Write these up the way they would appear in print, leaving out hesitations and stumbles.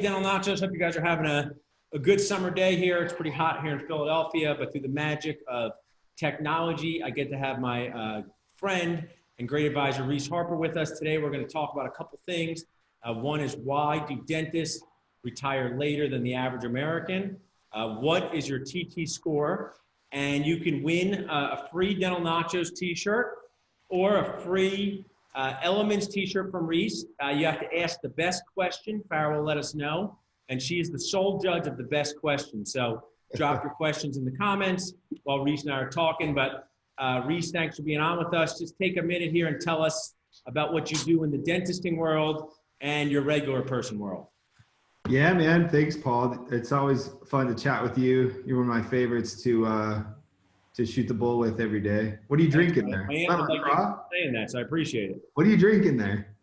Dental Nachos. Hope you guys are having a good summer day here. It's pretty hot here in Philadelphia, but through the magic of technology, I get to have my friend and great advisor, Reese Harper, with us today. We're going to talk about a couple things. One is, why do dentists retire later than the average American? What is your TT score? And you can win a free Dental Nachos t-shirt or a free Elements t-shirt from Reese. You have to ask the best question. Farrah will let us know. And she is the sole judge of the best question. So drop your questions in the comments while Reese and I are talking. But Reese, thanks for being on with us. Just take a minute here and tell us about what you do in the dentisting world and your regular person world. Yeah, man. Thanks, Paul. It's always fun to chat with you. You're one of my favorites to shoot the bull with every day. What are you drinking there? My aunt would like you saying that, so I appreciate it. What are you drinking there?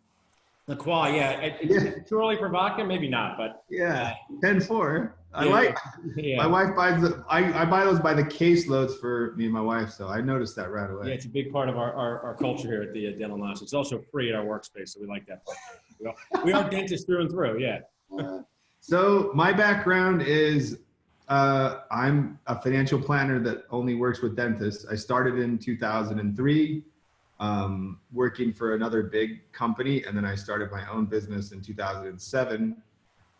La Croix, yeah. It's too early for vodka, maybe not, but yeah, 10-4. I yeah, like. Yeah. My wife buys I buy those by the case loads for me and my wife, so I noticed that right away. Yeah, it's a big part of our culture here at the Dental Nachos. It's also free at our workspace, so we like that. We are dentists through and through, yeah. So my background is I'm a financial planner that only works with dentists. I started in 2003, working for another big company, and then I started my own business in 2007.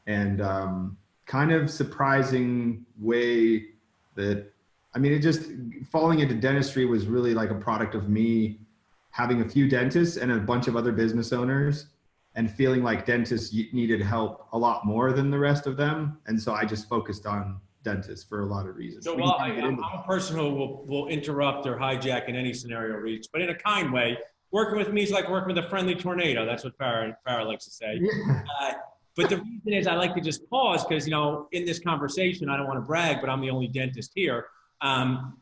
And kind of surprising way that, I mean, it just, falling into dentistry was really like a product of me having a few dentists and a bunch of other business owners, and feeling like dentists needed help a lot more than the rest of them. And so I just focused on dentists for a lot of reasons. So I'm a person who will interrupt or hijack in any scenario, Reese, but in a kind way. Working with me is like working with a friendly tornado. That's what Farrah likes to say. Yeah. But the reason is I like to just pause because, you know, in this conversation, I don't want to brag, but I'm the only dentist here.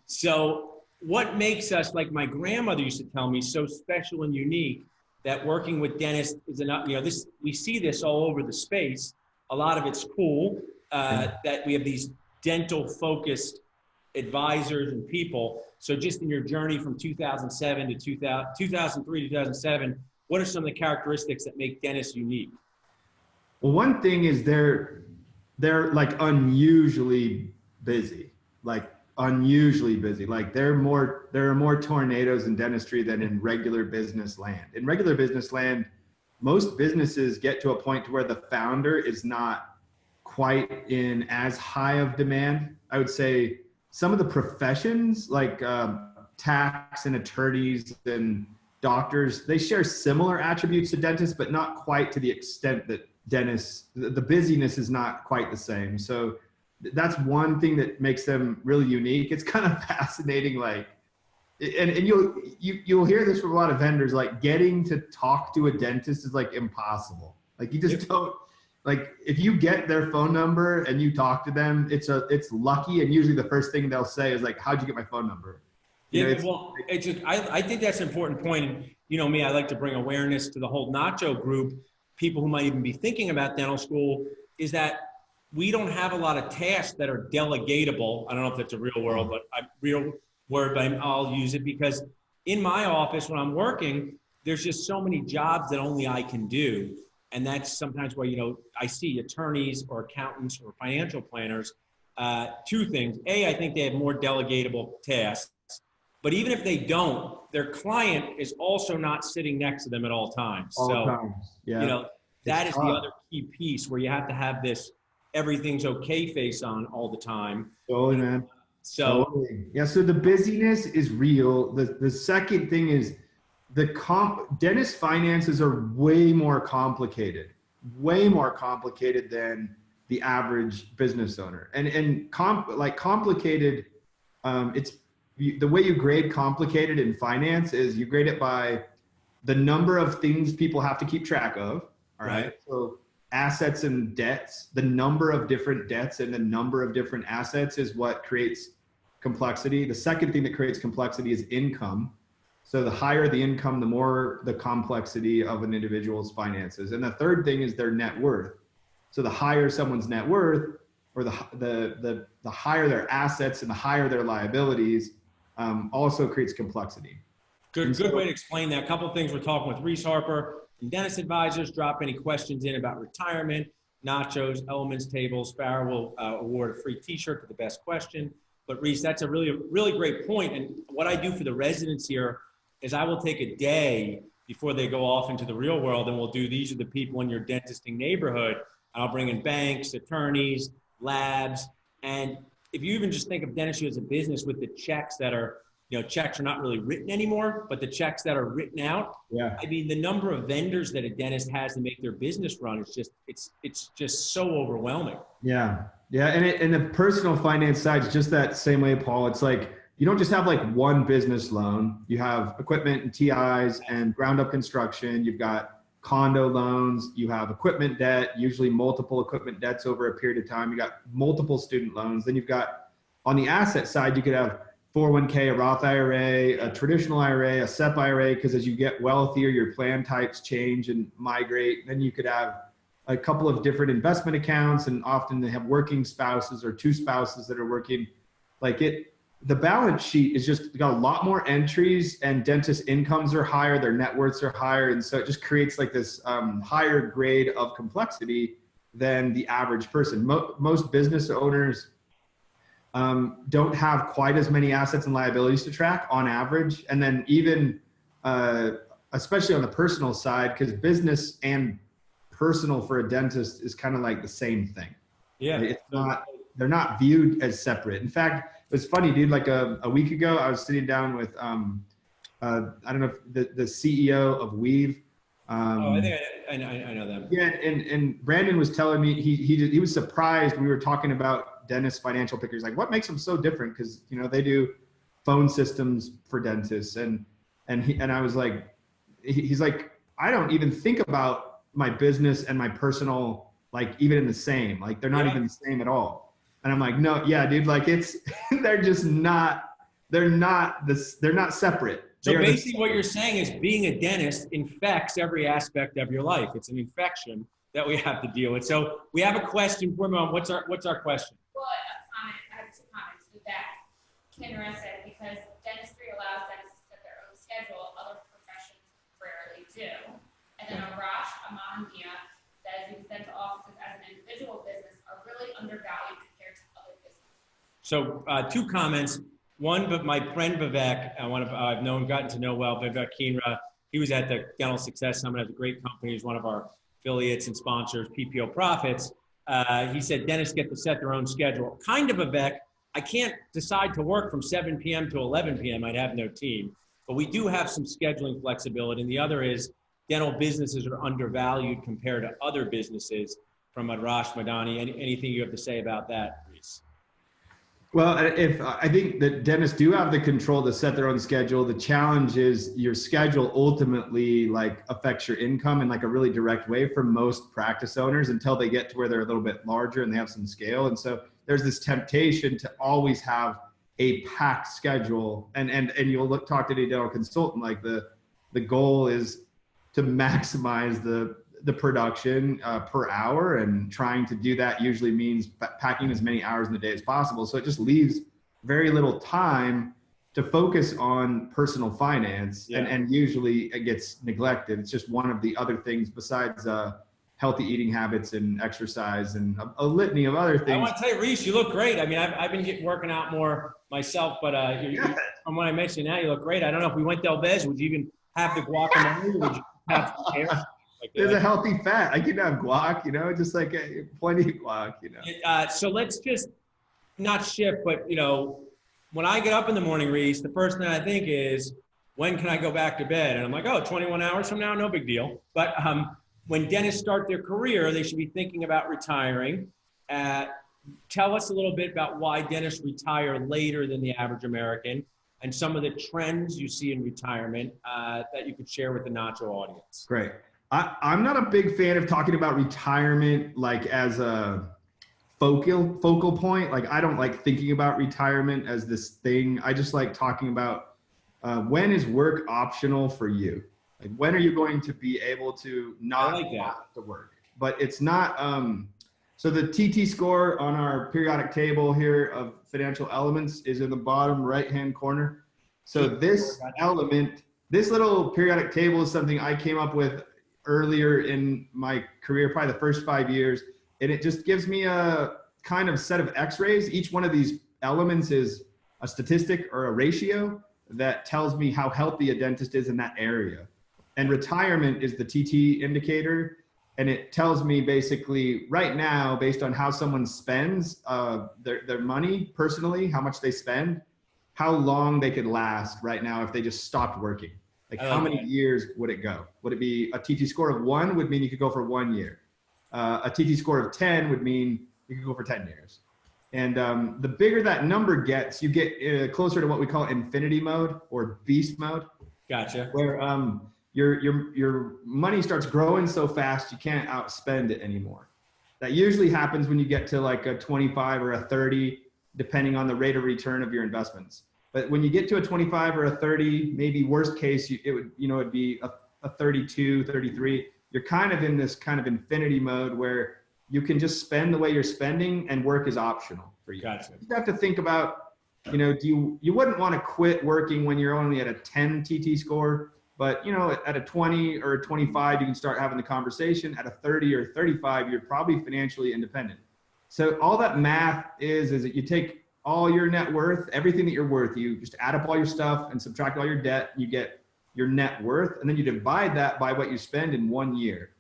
So what makes us, like my grandmother used to tell me, so special and unique, that working with dentists is enough, you know, we see this all over the space. A lot of it's cool that we have these dental focused advisors and people. So just in your journey from 2007 to 2003 to 2007, what are some of the characteristics that make dentists unique? Well, one thing is they're like unusually busy, like there are more tornadoes in dentistry than in regular business land. In regular business land, most businesses get to a point to where the founder is not quite in as high of demand. I would say some of the professions like tax and attorneys and doctors, they share similar attributes to dentists, but not quite to the extent that dentists, the busyness is not quite the same. So that's one thing that makes them really unique. It's kind of fascinating, like, and you'll hear this from a lot of vendors, like getting to talk to a dentist is like impossible. Like you just don't, like if you get their phone number and you talk to them, it's lucky. And usually the first thing they'll say is like, how'd you get my phone number? I think that's an important point. And you know me, I like to bring awareness to the whole Nacho group. People who might even be thinking about dental school, is that we don't have a lot of tasks that are delegatable. I don't know if that's a real word, but I'll use it, because in my office when I'm working, there's just so many jobs that only I can do. And that's sometimes where, you know, I see attorneys or accountants or financial planners, two things. A, I think they have more delegatable tasks, but even if they don't, their client is also not sitting next to them at all times. Yeah. You know, that is the other key piece where you have to have this everything's okay face on all the time. Totally, man. So totally. Yeah, so the busyness is real. The second thing is dentist finances are way more complicated than the average business owner. And complicated, it's the way you grade complicated in finance is you grade it by the number of things people have to keep track of. All right. So assets and debts, the number of different debts and the number of different assets is what creates complexity. The second thing that creates complexity is income. So the higher the income, the more the complexity of an individual's finances. And the third thing is their net worth. So the higher someone's net worth, or the higher their assets and the higher their liabilities, also creates complexity. Good way to explain that. A couple of things. We're talking with Reese Harper and Dentist Advisors. Drop any questions in about retirement, Nacho's, Elements Table. Sparrow will award a free t-shirt to the best question. But Reese, that's a really great point. And what I do for the residents here is I will take a day before they go off into the real world, and we'll do, these are the people in your dentisting neighborhood. I'll bring in banks, attorneys, labs. And if you even just think of dentistry as a business with the checks that are, checks are not really written anymore, but the checks that are written out. Yeah. I mean, the number of vendors that a dentist has to make their business run is just, it's just so overwhelming. Yeah. Yeah. And the personal finance side is just that same way, Paul. It's like, you don't just have like one business loan. You have equipment and TIs and ground up construction. You've got condo loans. You have equipment debt, usually multiple equipment debts over a period of time. You got multiple student loans. Then you've got, on the asset side, you could have 401k, a Roth IRA, a traditional IRA, a SEP IRA, because as you get wealthier, your plan types change and migrate. Then you could have a couple of different investment accounts, and often they have working spouses or two spouses that are working. The balance sheet is just got a lot more entries, and dentist incomes are higher, their net worths are higher. And so it just creates like this higher grade of complexity than the average person. Most business owners don't have quite as many assets and liabilities to track on average. And then even, especially on the personal side, because business and personal for a dentist is kind of like the same thing. Yeah. It's not, they're not viewed as separate. In fact, it's funny, dude, like a week ago, I was sitting down with, I don't know, if the CEO of Weave. I think I know them. Yeah. And Brandon was telling me, he was surprised. We were talking about dentist financial pickers, like what makes them so different? Cause they do phone systems for dentists. And I was like, he's like, I don't even think about my business and my personal, like even in the same, like they're not even the same at all. And I'm like, no, yeah, dude, like they're not separate. So basically what you're saying is being a dentist infects every aspect of your life. It's an infection that we have to deal with. So we have a question for Mom. What's our question? Well, I have two comments with that. Kendra said, because dentistry allows dentists to set their own schedule, other professions rarely do. And then Arash Amandia says, you sent to offices as an individual business are really undervalued compared to other businesses. So two comments. One, but my friend Vivek, I've gotten to know well, Vivek Keenra. He was at the Dental Success Summit at a great company. He's one of our affiliates and sponsors, PPO Profits. He said dentists get to set their own schedule. Kind of, Vivek, I can't decide to work from 7 p.m. to 11 p.m. I'd have no team. But we do have some scheduling flexibility. And the other is dental businesses are undervalued compared to other businesses. From Adrash Madani, anything you have to say about that, Reese? Well, I think that dentists do have the control to set their own schedule. The challenge is your schedule ultimately affects your income in a really direct way for most practice owners until they get to where they're a little bit larger and they have some scale. And so there's this temptation to always have a packed schedule. And you'll talk to a dental consultant, the goal is to maximize the production per hour, and trying to do that usually means packing as many hours in the day as possible. So it just leaves very little time to focus on personal finance, and usually it gets neglected. It's just one of the other things besides healthy eating habits and exercise and a litany of other things. I want to tell you, Reese, you look great. I mean, I've been working out more myself, but from what I mentioned now, you look great. I don't know if we went Del Bez, would you even have the guacamole? Would you have the hair? There's a healthy fat. I can have guac, just plenty of guac, So let's just not shift, but when I get up in the morning, Reese, the first thing I think is, when can I go back to bed? And I'm like, 21 hours from now, no big deal. But when dentists start their career, they should be thinking about retiring. Tell us a little bit about why dentists retire later than the average American, and some of the trends you see in retirement that you could share with the Nacho audience. Great. I'm not a big fan of talking about retirement as a focal point. I don't like thinking about retirement as this thing. I just like talking about when is work optional for you? When are you going to be able to not have to work? But it's not. So the TT score on our periodic table here of financial elements is in the bottom right-hand corner. So this little periodic table is something I came up with earlier in my career, probably the first 5 years. and it just gives me a kind of set of x-rays. Each one of these elements is a statistic or a ratio that tells me how healthy a dentist is in that area. And retirement is the TT indicator. And it tells me basically right now, based on how someone spends their money personally, how much they spend, how long they could last right now if they just stopped working. Like how many years would it go? Would it be a TT score of 1 would mean you could go for 1 year. A TT score of 10 would mean you could go for 10 years. And the bigger that number gets, you get closer to what we call infinity mode or beast mode. Gotcha. Where your money starts growing so fast you can't outspend it anymore. That usually happens when you get to like a 25 or a 30, depending on the rate of return of your investments. But when you get to a 25 or a 30, maybe worst case, it'd be a 32, 33. You're kind of in this kind of infinity mode where you can just spend the way you're spending and work is optional for you. Gotcha. You have to think about, you wouldn't want to quit working when you're only at a 10 TT score. But, at a 20 or a 25, you can start having the conversation. At a 30 or 35, you're probably financially independent. So all that math is that you take all your net worth, everything that you're worth, you just add up all your stuff and subtract all your debt, you get your net worth, and then you divide that by what you spend in 1 year.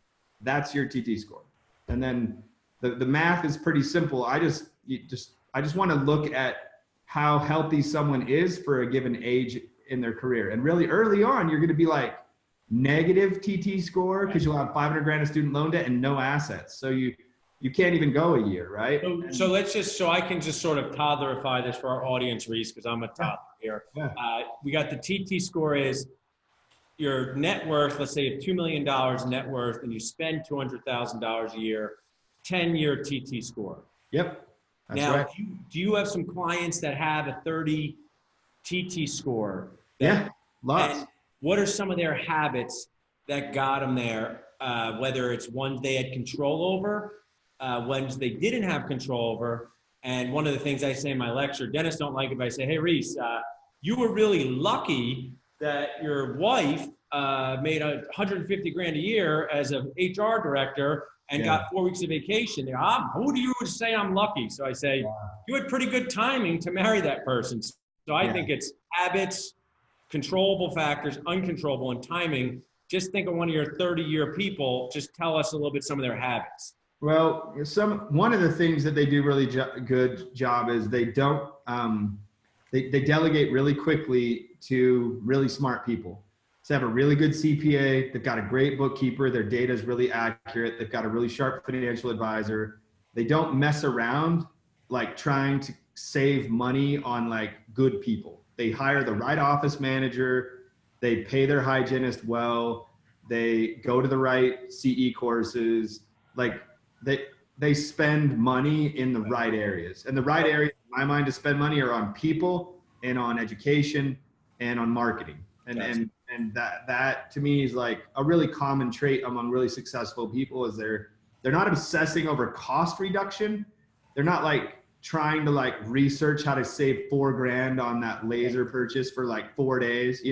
That's your TT score. And then the math is pretty simple. I just want to look at how healthy someone is for a given age in their career. And really early on, you're going to be like negative TT score because you'll have 500 grand of student loan debt and no assets. So you can't even go a year, right? So I can just sort of toddlerify this for our audience, Reese, because I'm a toddler here. Yeah. We got the TT score is your net worth. Let's say you have $2 million net worth and you spend $200,000 a year, 10-year TT score. Yep. That's now, right. do you have some clients that have a 30 TT score? Yeah, lots. And what are some of their habits that got them there? Whether it's ones they had control over, ones they didn't have control over. And one of the things I say in my lecture, dentists don't like it, but I say, hey, Reese, you were really lucky that your wife made 150 grand a year as an HR director and got 4 weeks of vacation. Who do you say I'm lucky? So I say, you had pretty good timing to marry that person. So I think it's habits, controllable factors, uncontrollable, and timing. Just think of one of your 30-year people. Just tell us a little bit some of their habits. Well, one of the things that they do really good job is they don't they delegate really quickly to really smart people. So they have a really good CPA. They've got a great bookkeeper. Their data is really accurate. They've got a really sharp financial advisor. They don't mess around like trying to save money on like good people. They hire the right office manager. They pay their hygienist well. They go to the right CE courses. Like they spend money in the right areas. And the right areas, in my mind, to spend money are on people and on education and on marketing. And that to me is like a really common trait among really successful people is they're not obsessing over cost reduction. They're not like trying to like research how to save $4 grand on that laser purchase for like 4 days,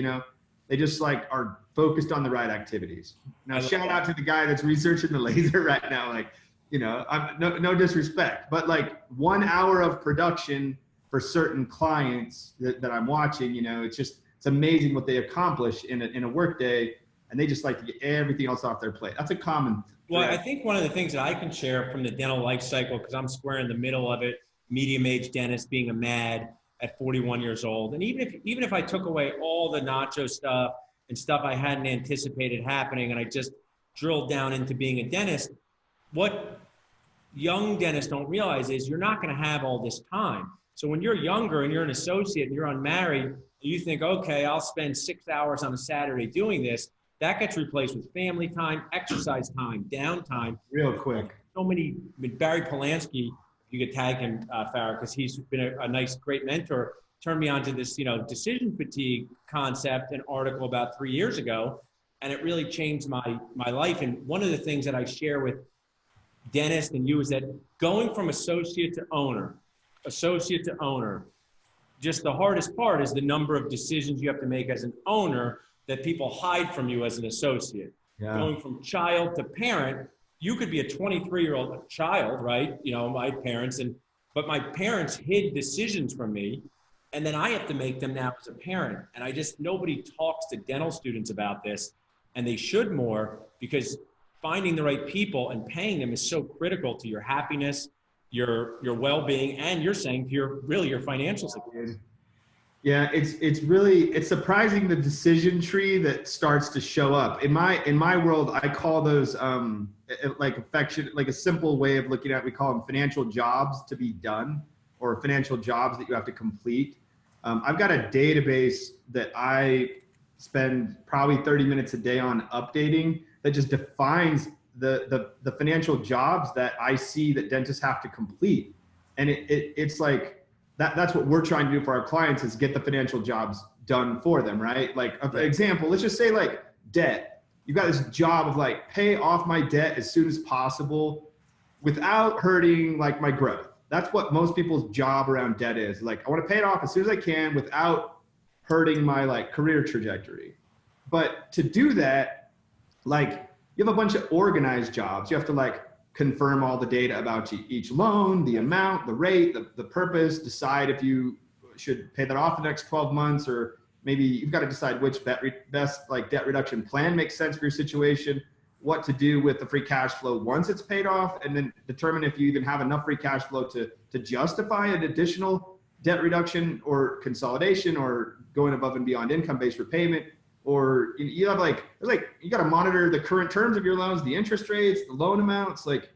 they just like are focused on the right activities. Now, shout out to the guy that's researching the laser right now. Like, I'm no disrespect, but like 1 hour of production for certain clients that I'm watching, it's amazing what they accomplish in a work day, and they just like to get everything else off their plate. That's a common. Well, I think one of the things that I can share from the dental life cycle, because I'm square in the middle of it, medium-aged dentist being a mad at 41 years old. And even if I took away all the Nacho stuff and stuff I hadn't anticipated happening, and I just drilled down into being a dentist, what young dentists don't realize is you're not going to have all this time. So when you're younger and you're an associate and you're unmarried, you think, okay, I'll spend 6 hours on a Saturday doing this. That gets replaced with family time, exercise time, downtime. Real quick. So many, Barry Polanski, you could tag him, Farrah, because he's been a nice, great mentor, turned me on to this, decision fatigue concept, an article about 3 years ago, and it really changed my life. And one of the things that I share with dentists and you is that going from associate to owner, just the hardest part is the number of decisions you have to make as an owner that people hide from you as an associate. Yeah. Going from child to parent, you could be a 23-year-old child, right? You know, my parents, but my parents hid decisions from me, and then I have to make them now as a parent. And nobody talks to dental students about this, and they should more, because finding the right people and paying them is so critical to your happiness, your well-being, and you're saying to your financial success. Yeah, it's surprising the decision tree that starts to show up. In my world, I call those like like a simple way of looking at, we call them financial jobs to be done, or financial jobs that you have to complete. I've got a database that I spend probably 30 minutes a day on updating, that just defines the financial jobs that I see that dentists have to complete. And it's like, that's what we're trying to do for our clients, is get the financial jobs done for them, right? Like, an example, let's just say like debt. You've got this job of like, pay off my debt as soon as possible without hurting like my growth. That's what most people's job around debt is. Like, I want to pay it off as soon as I can without hurting my like career trajectory. But to do that, like, you have a bunch of organized jobs. You have to like confirm all the data about each loan, the amount, the rate, the purpose, decide if you should pay that off the next 12 months, or maybe you've got to decide which best like debt reduction plan makes sense for your situation, what to do with the free cash flow once it's paid off, and then determine if you even have enough free cash flow to justify an additional debt reduction or consolidation, or going above and beyond income-based repayment. Or you have you got to monitor the current terms of your loans, the interest rates, the loan amounts. Like,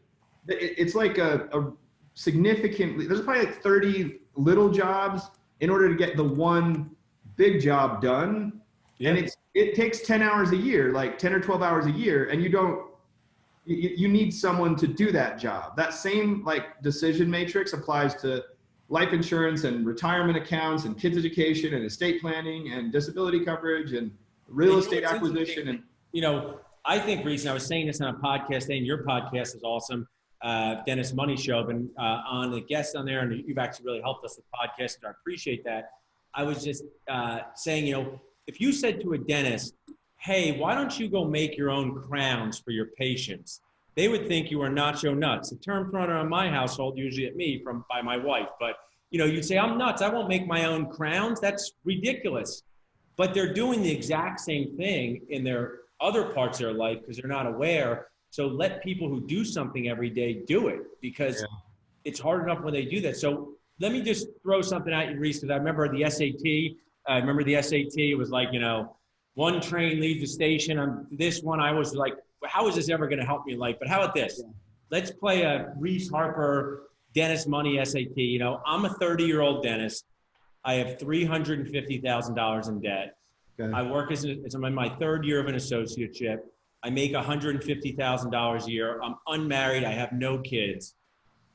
it's like a significantly, there's probably like 30 little jobs in order to get the one big job done. Yeah. And it takes 10 hours a year, like 10 or 12 hours a year. And you need someone to do that job. That same like decision matrix applies to life insurance and retirement accounts and kids education and estate planning and disability coverage and real estate acquisition. And you know, I think, Reese, and I was saying this on a podcast, and your podcast is awesome, Dennis Money Show. I've been on the guest on there, and you've actually really helped us with the podcast, and I appreciate that. I was just saying, you know, if you said to a dentist, hey, why don't you go make your own crowns for your patients? They would think you were Nacho nuts. The term thrown around my household, usually at me by my wife. But, you know, you'd say, I'm nuts. I won't make my own crowns. That's ridiculous. But they're doing the exact same thing in their other parts of their life because they're not aware. So let people who do something every day do it, because it's hard enough when they do that. So let me just throw something at you, Reese, because I remember the SAT. It was like, you know, one train leaves the station. On this one, I was like, how is this ever going to help me in life? But how about this? Yeah. Let's play a Reese Harper Dennis Money SAT. You know, I'm a 30-year-old dentist. I have $350,000 in debt. Okay. I work I'm in my third year of an associateship. I make $150,000 a year. I'm unmarried. I have no kids.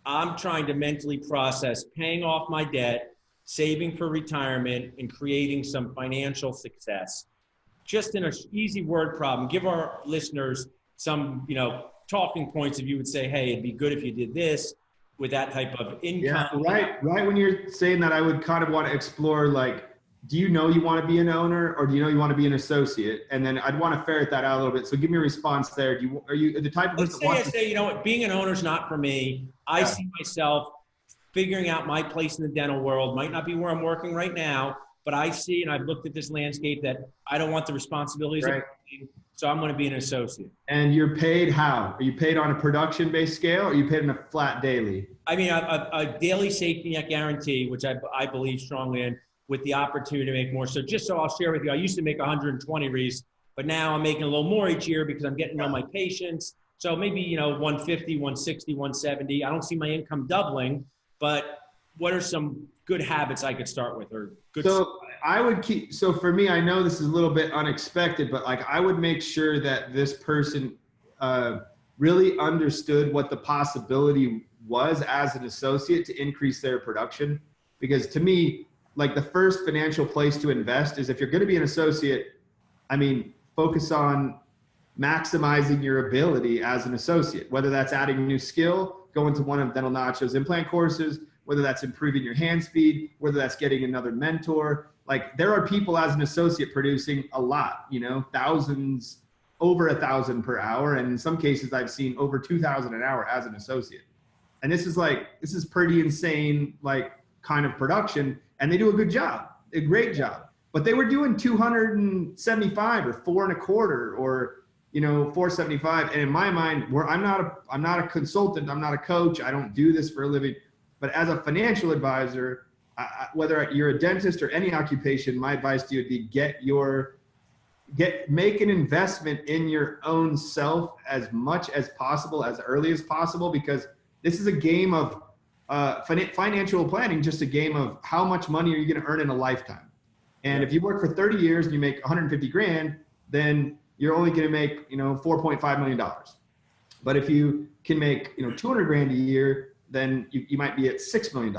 I'm trying to mentally process paying off my debt, saving for retirement, and creating some financial success. Just in an easy word problem. Give our listeners some, you know, talking points. If you would say, hey, it'd be good if you did this with that type of income. Yeah, right when you're saying that, I would kind of want to explore, like, do you know you want to be an owner, or do you know you want to be an associate? And then I'd want to ferret that out a little bit. So give me a response there. Are you the type of person that wants to say, you know what, being an owner is not for me. I see myself figuring out my place in the dental world. Might not be where I'm working right now, but I see, and I've looked at this landscape, that I don't want the responsibilities of working, so I'm going to be an associate. And you're paid how? Are you paid on a production-based scale, or are you paid on a flat daily? I mean, a daily safety net guarantee, which I believe strongly in, with the opportunity to make more. So just so I'll share with you, I used to make 120, Reese, but now I'm making a little more each year because I'm getting to know my patients. So maybe, you know, 150, 160, 170. I don't see my income doubling, but what are some good habits I could start with, or good? So I would keep, so for me, I know this is a little bit unexpected, but like, I would make sure that this person really understood what the possibility was as an associate to increase their production. Because to me, like, the first financial place to invest is, if you're going to be an associate, I mean, focus on maximizing your ability as an associate, whether that's adding a new skill, going to one of Dental Nacho's implant courses, whether that's improving your hand speed, whether that's getting another mentor. Like, there are people as an associate producing a lot, you know, thousands over 1,000 per hour. And in some cases I've seen over 2,000 an hour as an associate. And this is pretty insane, like kind of production. And they do a good job, a great job, but they were doing 275 or 4.25 or, 475. And in my mind, I'm not a consultant. I'm not a coach. I don't do this for a living, but as a financial advisor, whether you're a dentist or any occupation, my advice to you would be make an investment in your own self as much as possible, as early as possible, because this is a game of financial planning, just a game of how much money are you going to earn in a lifetime. And if you work for 30 years and you make 150 grand, then you're only going to make, $4.5 million. But if you can make, 200 grand a year, then you might be at $6 million.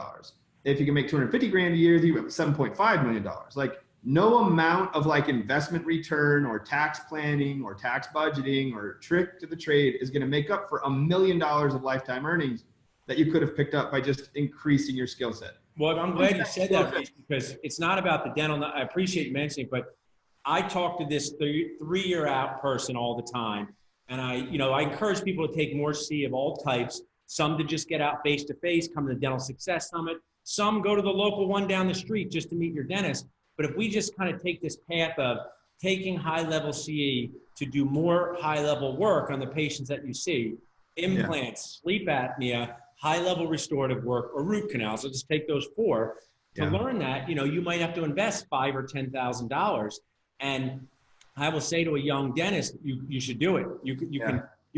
If you can make 250 grand a year, you have $7.5 million. Like, no amount of like investment return or tax planning or tax budgeting or trick to the trade is going to make up for $1 million of lifetime earnings that you could have picked up by just increasing your skill set. Well, I'm glad you said that, Reese, because it's not about the dental. I appreciate you mentioning, but I talk to this 3-year out person all the time. And I encourage people to take more C of all types, some to just get out face-to-face, come to the Dental Success Summit, some go to the local one down the street just to meet your dentist. But if we just kind of take this path of taking high-level CE to do more high-level work on the patients that you see, implants, sleep apnea, high-level restorative work, or root canals, I'll just take those 4. To learn that, you might have to invest $5,000 or $10,000. And I will say to a young dentist, you should do it. You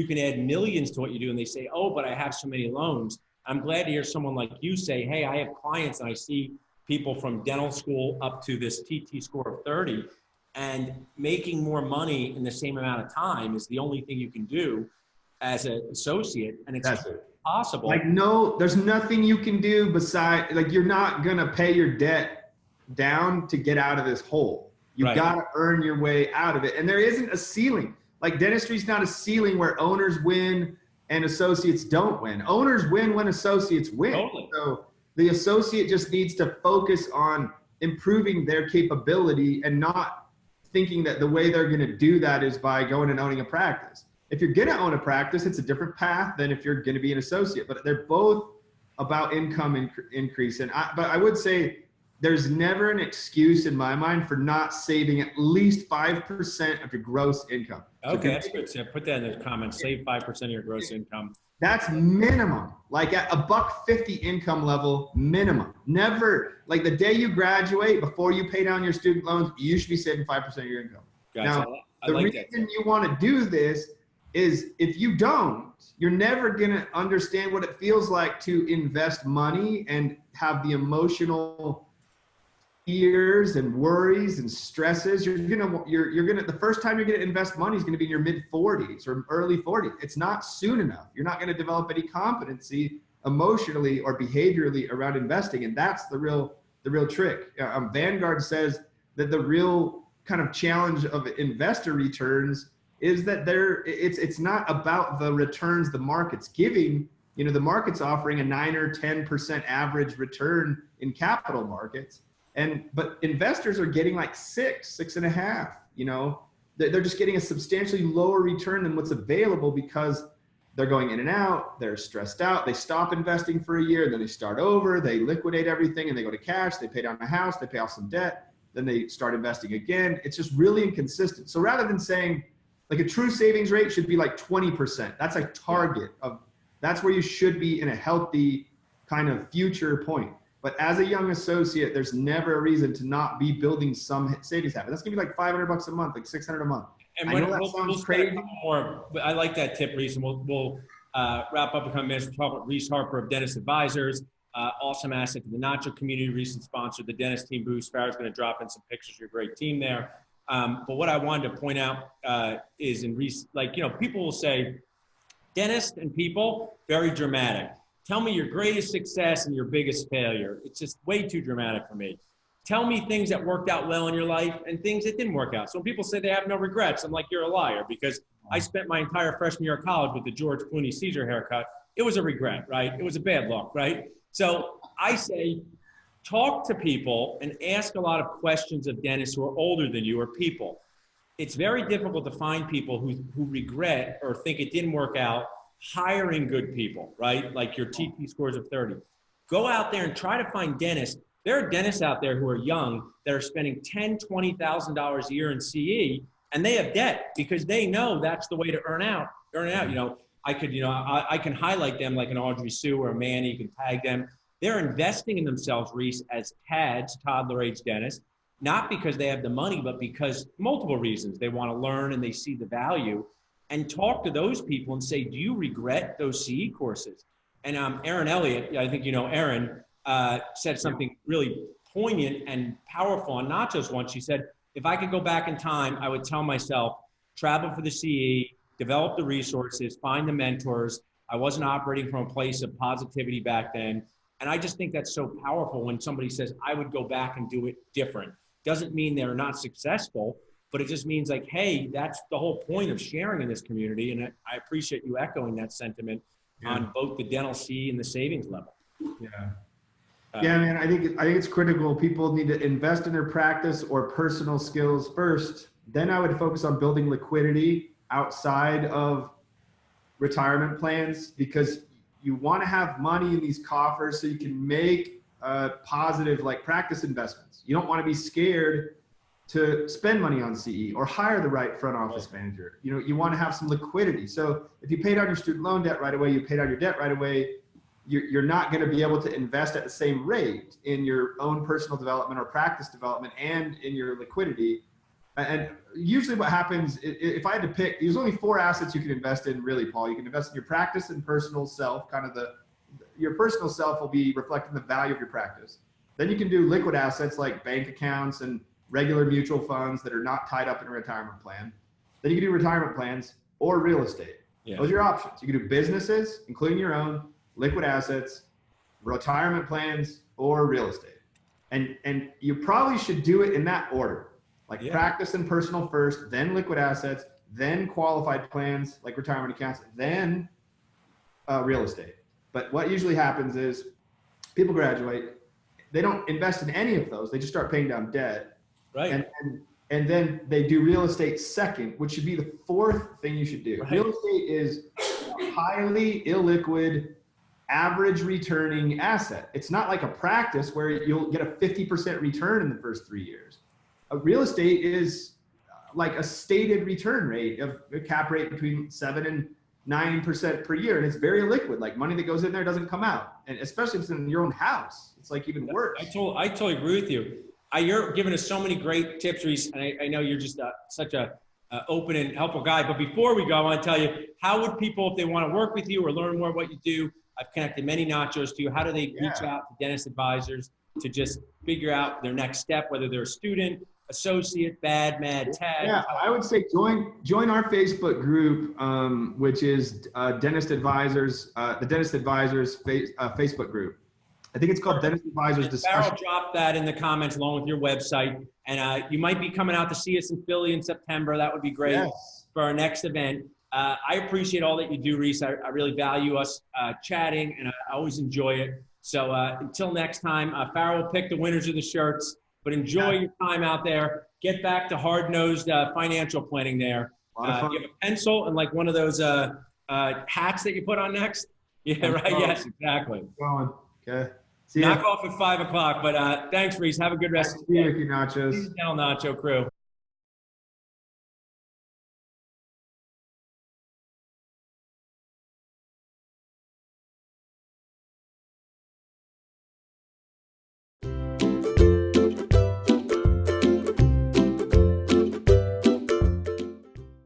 can add millions to what you do. And they say, oh, but I have so many loans. I'm glad to hear someone like you say, hey, I have clients and I see people from dental school up to this TT score of 30, and making more money in the same amount of time is the only thing you can do as an associate. And it's possible. Like, no, there's nothing you can do besides, like, you're not going to pay your debt down to get out of this hole. You've got to earn your way out of it. And there isn't a ceiling. Like, dentistry is not a ceiling where owners win and associates don't win. Owners win when associates win. Totally. So the associate just needs to focus on improving their capability and not thinking that the way they're going to do that is by going and owning a practice. If you're going to own a practice, it's a different path than if you're going to be an associate, but they're both about income increase. But I would say there's never an excuse in my mind for not saving at least 5% of your gross income. Okay, that's good. So put that in the comments. Save 5% of your gross income. That's minimum. Like at $150 income level, minimum. Never, like the day you graduate, before you pay down your student loans, you should be saving 5% of your income. Gotcha. Now, the reason you want to do this is if you don't, you're never going to understand what it feels like to invest money and have the emotional fears and worries and stresses. You're gonna the first time you're gonna invest money is gonna be in your mid-40s or early 40s. It's not soon enough. You're not gonna develop any competency emotionally or behaviorally around investing, and that's the real trick. Vanguard says that the real kind of challenge of investor returns is that it's not about the returns the market's giving. The market's offering a 9 or 10% average return in capital markets. But investors are getting like 6.5. They're just getting a substantially lower return than what's available because they're going in and out. They're stressed out. They stop investing for a year, then they start over. They liquidate everything and they go to cash. They pay down a house. They pay off some debt. Then they start investing again. It's just really inconsistent. So rather than saying like a true savings rate should be like 20%, that's a target that's where you should be in a healthy kind of future point. But as a young associate, there's never a reason to not be building some savings habit. That's gonna be like $500 a month, like $600 a month. And I know that sounds crazy. More, but I like that tip, Reese. And we'll wrap up in a couple minutes. We'll talk about Reese Harper of Dentist Advisors, awesome asset to the Nacho community. Recent sponsor, the Dentist Team Boost. Farrah's going to drop in some pictures of your great team there. But what I wanted to point out is in Reese, people will say, dentists and people, very dramatic. Tell me your greatest success and your biggest failure. It's just way too dramatic for me. Tell me things that worked out well in your life and things that didn't work out. So when people say they have no regrets, I'm like, you're a liar, because I spent my entire freshman year of college with the George Clooney Caesar haircut. It was a regret, right? It was a bad look, right? So I say, talk to people and ask a lot of questions of dentists who are older than you or people. it's very difficult to find people who regret or think it didn't work out hiring good people, right? Like your TP scores of 30. Go out there and try to find dentists. There are dentists out there who are young that are spending $10,000, $20,000 a year in CE, and they have debt because they know that's the way to earn out. You know, I could, you know, I can highlight them like an Audrey Sue or a Manny. You can tag them. They're investing in themselves, Reese, as TADs, toddler age dentists, not because they have the money, but because multiple reasons. They want to learn and they see the value. And talk to those people and say, do you regret those CE courses? And Erin Elliott, I think you know Erin, said something really poignant and powerful on Nacho's one. She said, if I could go back in time, I would tell myself, travel for the CE, develop the resources, find the mentors. I wasn't operating from a place of positivity back then. And I just think that's so powerful when somebody says, I would go back and do it different. Doesn't mean they're not successful, but it just means like, hey, that's the whole point of sharing in this community. And I appreciate you echoing that sentiment on both the dental CE and the savings level. Yeah. Yeah, man, I think it's critical. People need to invest in their practice or personal skills first. Then I would focus on building liquidity outside of retirement plans, because you want to have money in these coffers so you can make positive like practice investments. You don't want to be scared to spend money on CE or hire the right front office manager. You know, you want to have some liquidity. So if you pay down your student loan debt right away, you pay down your debt right away, you're not going to be able to invest at the same rate in your own personal development or practice development and in your liquidity. And usually what happens, if I had to pick, there's only 4 assets you can invest in really, Paul. You can invest in your practice and personal self, kind of your personal self will be reflecting the value of your practice. Then you can do liquid assets like bank accounts and regular mutual funds that are not tied up in a retirement plan. Then you can do retirement plans or real estate. Yeah. Those are your options. You can do businesses, including your own, liquid assets, retirement plans, or real estate. And you probably should do it in that order. Like practice and personal first, then liquid assets, then qualified plans like retirement accounts, then real estate. But what usually happens is people graduate, they don't invest in any of those. They just start paying down debt. Right. And then they do real estate second, which should be the 4th thing you should do. Right. Real estate is a highly illiquid, average returning asset. It's not like a practice where you'll get a 50% return in the first 3 years. A real estate is like a stated return rate of a cap rate between 7 and 9% per year. And it's very liquid. Like money that goes in there doesn't come out. And especially if it's in your own house, it's like even worse. I totally agree with you. You're giving us so many great tips, Reese. And I know you're just such a open and helpful guy. But before we go, I want to tell you, how would people, if they want to work with you or learn more what you do, I've connected many Nachos to you. How do they reach out to dentist advisors to just figure out their next step, whether they're a student, associate, bad, mad, tag? Yeah, I would say join our Facebook group, which is Dentist Advisors, the Dentist Advisors Facebook group. I think it's called Dentist Advisors Discussion. Farrell dropped that in the comments along with your website. And you might be coming out to see us in Philly in September. That would be great for our next event. I appreciate all that you do, Reese. I really value us chatting, and I always enjoy it. So until next time, Farrell will pick the winners of the shirts, but enjoy your time out there. Get back to hard-nosed financial planning there. You have a pencil and like one of those hats that you put on next? Yeah, right. Yes, exactly. Going. Okay. See ya. Knock off at 5 o'clock, but thanks, Reese. Have a good rest of the day. See you, Nachos. Nacho crew.